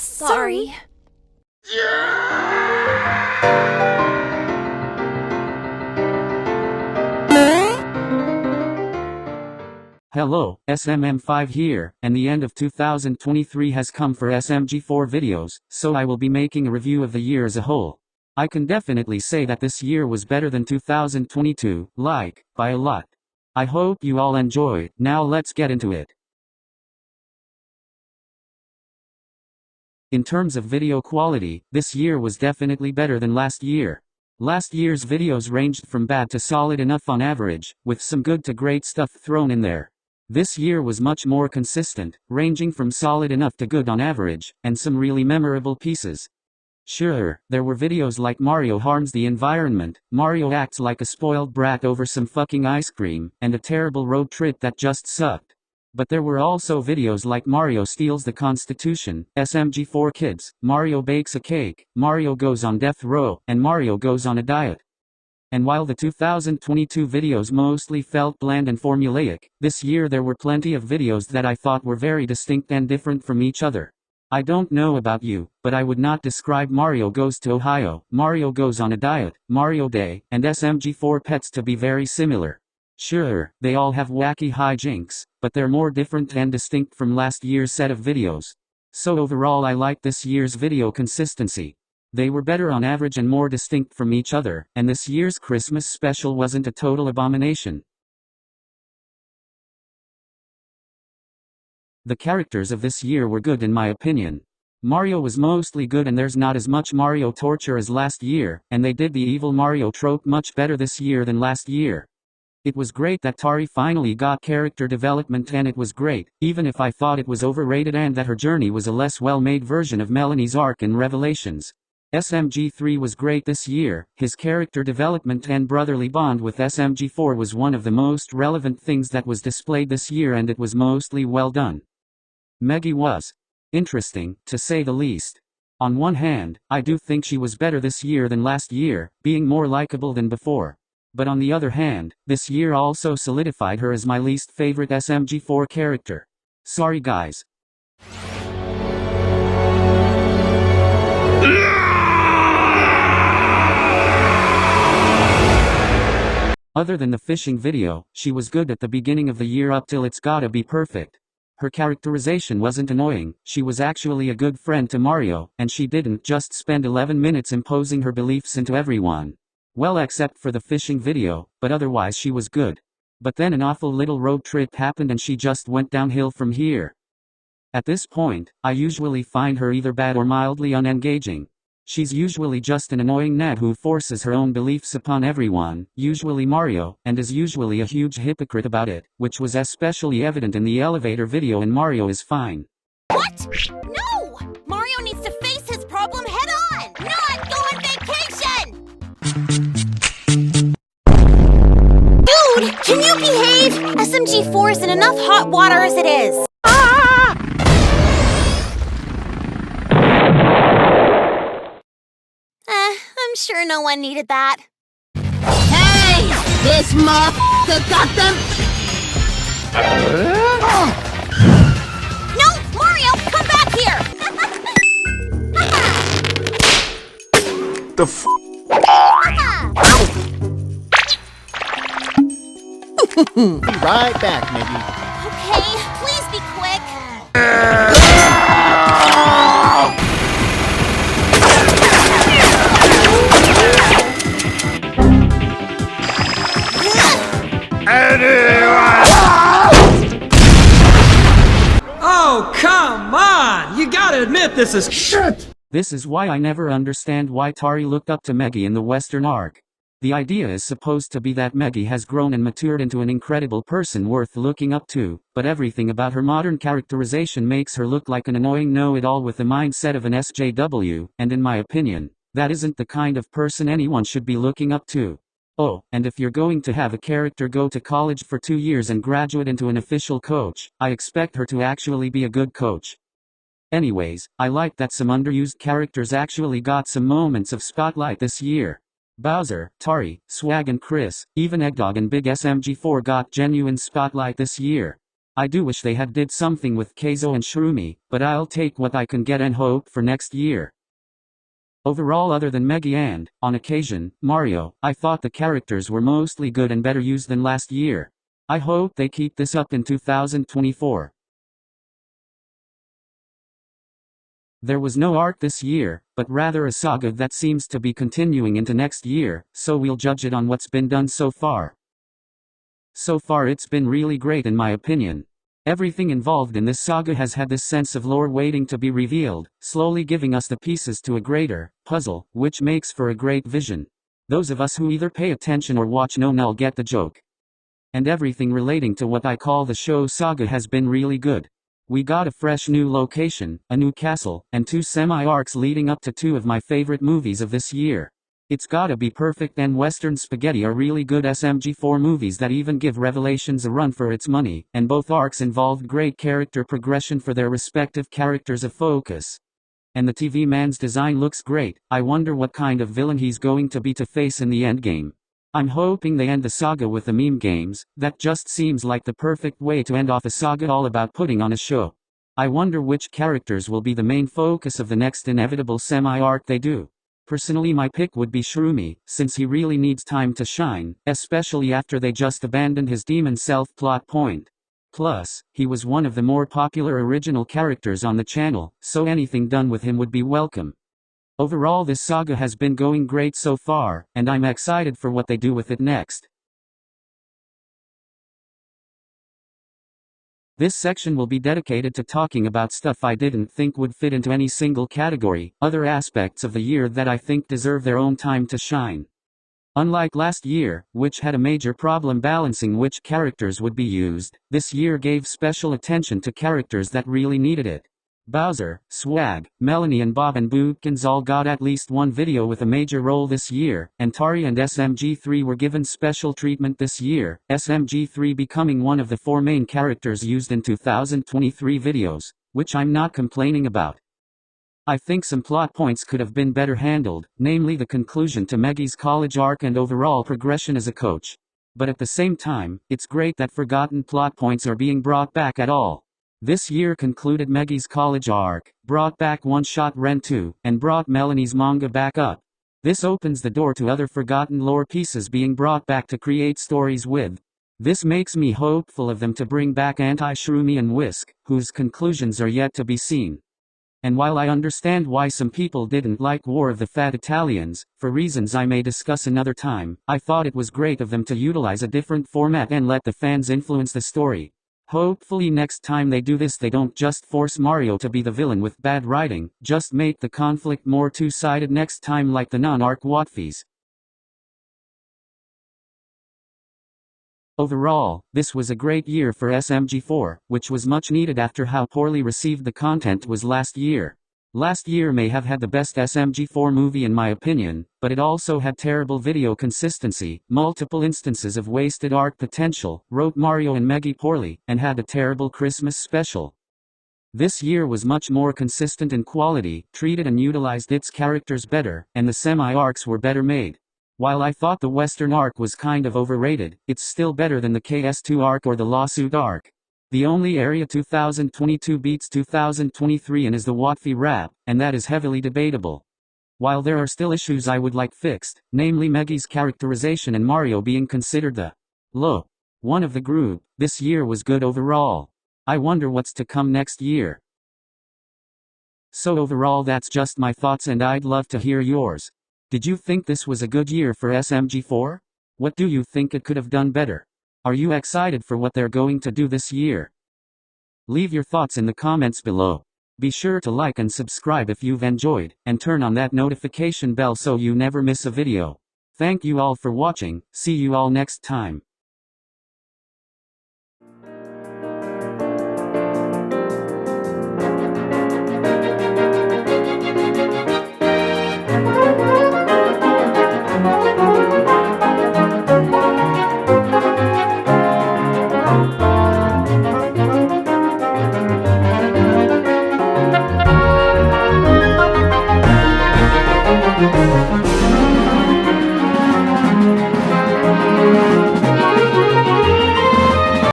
Sorry. Hello, SMM5 here, and the end of 2023 has come for SMG4 videos, so I will be making a review of the year as a whole. I can definitely say that this year was better than 2022, by a lot. I hope you all enjoy. Now let's get into it. In terms of video quality, this year was definitely better than last year. Last year's videos ranged from bad to solid enough on average, with some good to great stuff thrown in there. This year was much more consistent, ranging from solid enough to good on average, and some really memorable pieces. Sure, there were videos like Mario harms the environment, Mario acts like a spoiled brat over some fucking ice cream, and a terrible road trip that just sucked. But there were also videos like Mario steals the Constitution, SMG4 Kids, Mario bakes a cake, Mario goes on death row, and Mario goes on a diet. And while the 2022 videos mostly felt bland and formulaic, this year there were plenty of videos that I thought were very distinct and different from each other. I don't know about you, but I would not describe Mario Goes to Ohio, Mario Goes on a Diet, Mario Day, and SMG4 Pets to be very similar. Sure, they all have wacky hijinks, but they're more different and distinct from last year's set of videos. So overall I like this year's video consistency. They were better on average and more distinct from each other, and this year's Christmas special wasn't a total abomination. The characters of this year were good in my opinion. Mario was mostly good and there's not as much Mario torture as last year, and they did the evil Mario trope much better this year than last year. It was great that Tari finally got character development, and it was great, even if I thought it was overrated and that her journey was a less well-made version of Melanie's arc in Revelations. SMG3 was great this year. His character development and brotherly bond with SMG4 was one of the most relevant things that was displayed this year, and it was mostly well done. Meggy was interesting, to say the least. On one hand, I do think she was better this year than last year, being more likable than before. But on the other hand, this year also solidified her as my least favorite SMG4 character. Sorry guys. Other than the fishing video, she was good at the beginning of the year up till It's Gotta Be Perfect. Her characterization wasn't annoying, she was actually a good friend to Mario, and she didn't just spend 11 minutes imposing her beliefs into everyone. Well, except for the fishing video, but otherwise she was good. But then an awful little road trip happened and she just went downhill from here. At this point, I usually find her either bad or mildly unengaging. She's usually just an annoying Ned who forces her own beliefs upon everyone, usually Mario, and is usually a huge hypocrite about it, which was especially evident in the elevator video in Mario is Fine. What? No! Mario needs to face his problem head on, not go on vacation! Dude, can you behave? SMG4 is in enough hot water as it is. I'm sure no one needed that. Hey! This motherfucker got them! No! Mario, come back here! The f***? Be right back, Miggy. Okay, please be quick. Oh, come on! You gotta admit this is shit! This is why I never understand why Tari looked up to Meggy in the Western arc. The idea is supposed to be that Meggy has grown and matured into an incredible person worth looking up to, but everything about her modern characterization makes her look like an annoying know-it-all with the mindset of an SJW, and in my opinion, that isn't the kind of person anyone should be looking up to. Oh, and if you're going to have a character go to college for 2 years and graduate into an official coach, I expect her to actually be a good coach. Anyways, I like that some underused characters actually got some moments of spotlight this year. Bowser, Tari, Swag and Chris, even Eggdog and Big SMG4 got genuine spotlight this year. I do wish they had did something with Keizo and Shirumi, but I'll take what I can get and hope for next year. Overall, other than Meggy and, on occasion, Mario, I thought the characters were mostly good and better used than last year. I hope they keep this up in 2024. There was no arc this year, but rather a saga that seems to be continuing into next year, so we'll judge it on what's been done so far. So far it's been really great in my opinion. Everything involved in this saga has had this sense of lore waiting to be revealed, slowly giving us the pieces to a greater puzzle, which makes for a great vision. Those of us who either pay attention or watch no null get the joke. And everything relating to what I call the show saga has been really good. We got a fresh new location, a new castle, and 2 semi-arcs leading up to 2 of my favorite movies of this year. It's Gotta Be Perfect and Western Spaghetti are really good SMG4 movies that even give Revelations a run for its money, and both arcs involved great character progression for their respective characters of focus. And the TV man's design looks great. I wonder what kind of villain he's going to be to face in the endgame. I'm hoping they end the saga with the meme games. That just seems like the perfect way to end off a saga all about putting on a show. I wonder which characters will be the main focus of the next inevitable semi-arc they do. Personally, my pick would be Shirumi, since he really needs time to shine, especially after they just abandoned his demon self plot point. Plus, he was one of the more popular original characters on the channel, so anything done with him would be welcome. Overall, this saga has been going great so far, and I'm excited for what they do with it next. This section will be dedicated to talking about stuff I didn't think would fit into any single category, other aspects of the year that I think deserve their own time to shine. Unlike last year, which had a major problem balancing which characters would be used, this year gave special attention to characters that really needed it. Bowser, Swag, Melanie and Bob and Boopkins all got at least one video with a major role this year, and Tari and SMG3 were given special treatment this year, SMG3 becoming one of the 4 main characters used in 2023 videos, which I'm not complaining about. I think some plot points could have been better handled, namely the conclusion to Meggy's college arc and overall progression as a coach. But at the same time, it's great that forgotten plot points are being brought back at all. This year concluded Meggy's college arc, brought back One Shot Ren 2, and brought Melanie's manga back up. This opens the door to other forgotten lore pieces being brought back to create stories with. This makes me hopeful of them to bring back Anti-Shirumi and Whisk, whose conclusions are yet to be seen. And while I understand why some people didn't like War of the Fat Italians, for reasons I may discuss another time, I thought it was great of them to utilize a different format and let the fans influence the story. Hopefully next time they do this they don't just force Mario to be the villain with bad writing, just make the conflict more two-sided next time like the non-arc Watfies. Overall, this was a great year for SMG4, which was much needed after how poorly received the content was last year. Last year may have had the best SMG4 movie in my opinion, but it also had terrible video consistency, multiple instances of wasted art potential, wrote Mario and Meggy poorly, and had a terrible Christmas special. This year was much more consistent in quality, treated and utilized its characters better, and the semi-arcs were better made. While I thought the Western arc was kind of overrated, it's still better than the KS2 arc or the lawsuit arc. The only area 2022 beats 2023 in is the Watfie rap, and that is heavily debatable. While there are still issues I would like fixed, namely Meggy's characterization and Mario being considered the low one of the group, this year was good overall. I wonder what's to come next year. So overall that's just my thoughts and I'd love to hear yours. Did you think this was a good year for SMG4? What do you think it could have done better? Are you excited for what they're going to do this year? Leave your thoughts in the comments below. Be sure to like and subscribe if you've enjoyed, and turn on that notification bell so you never miss a video. Thank you all for watching, see you all next time.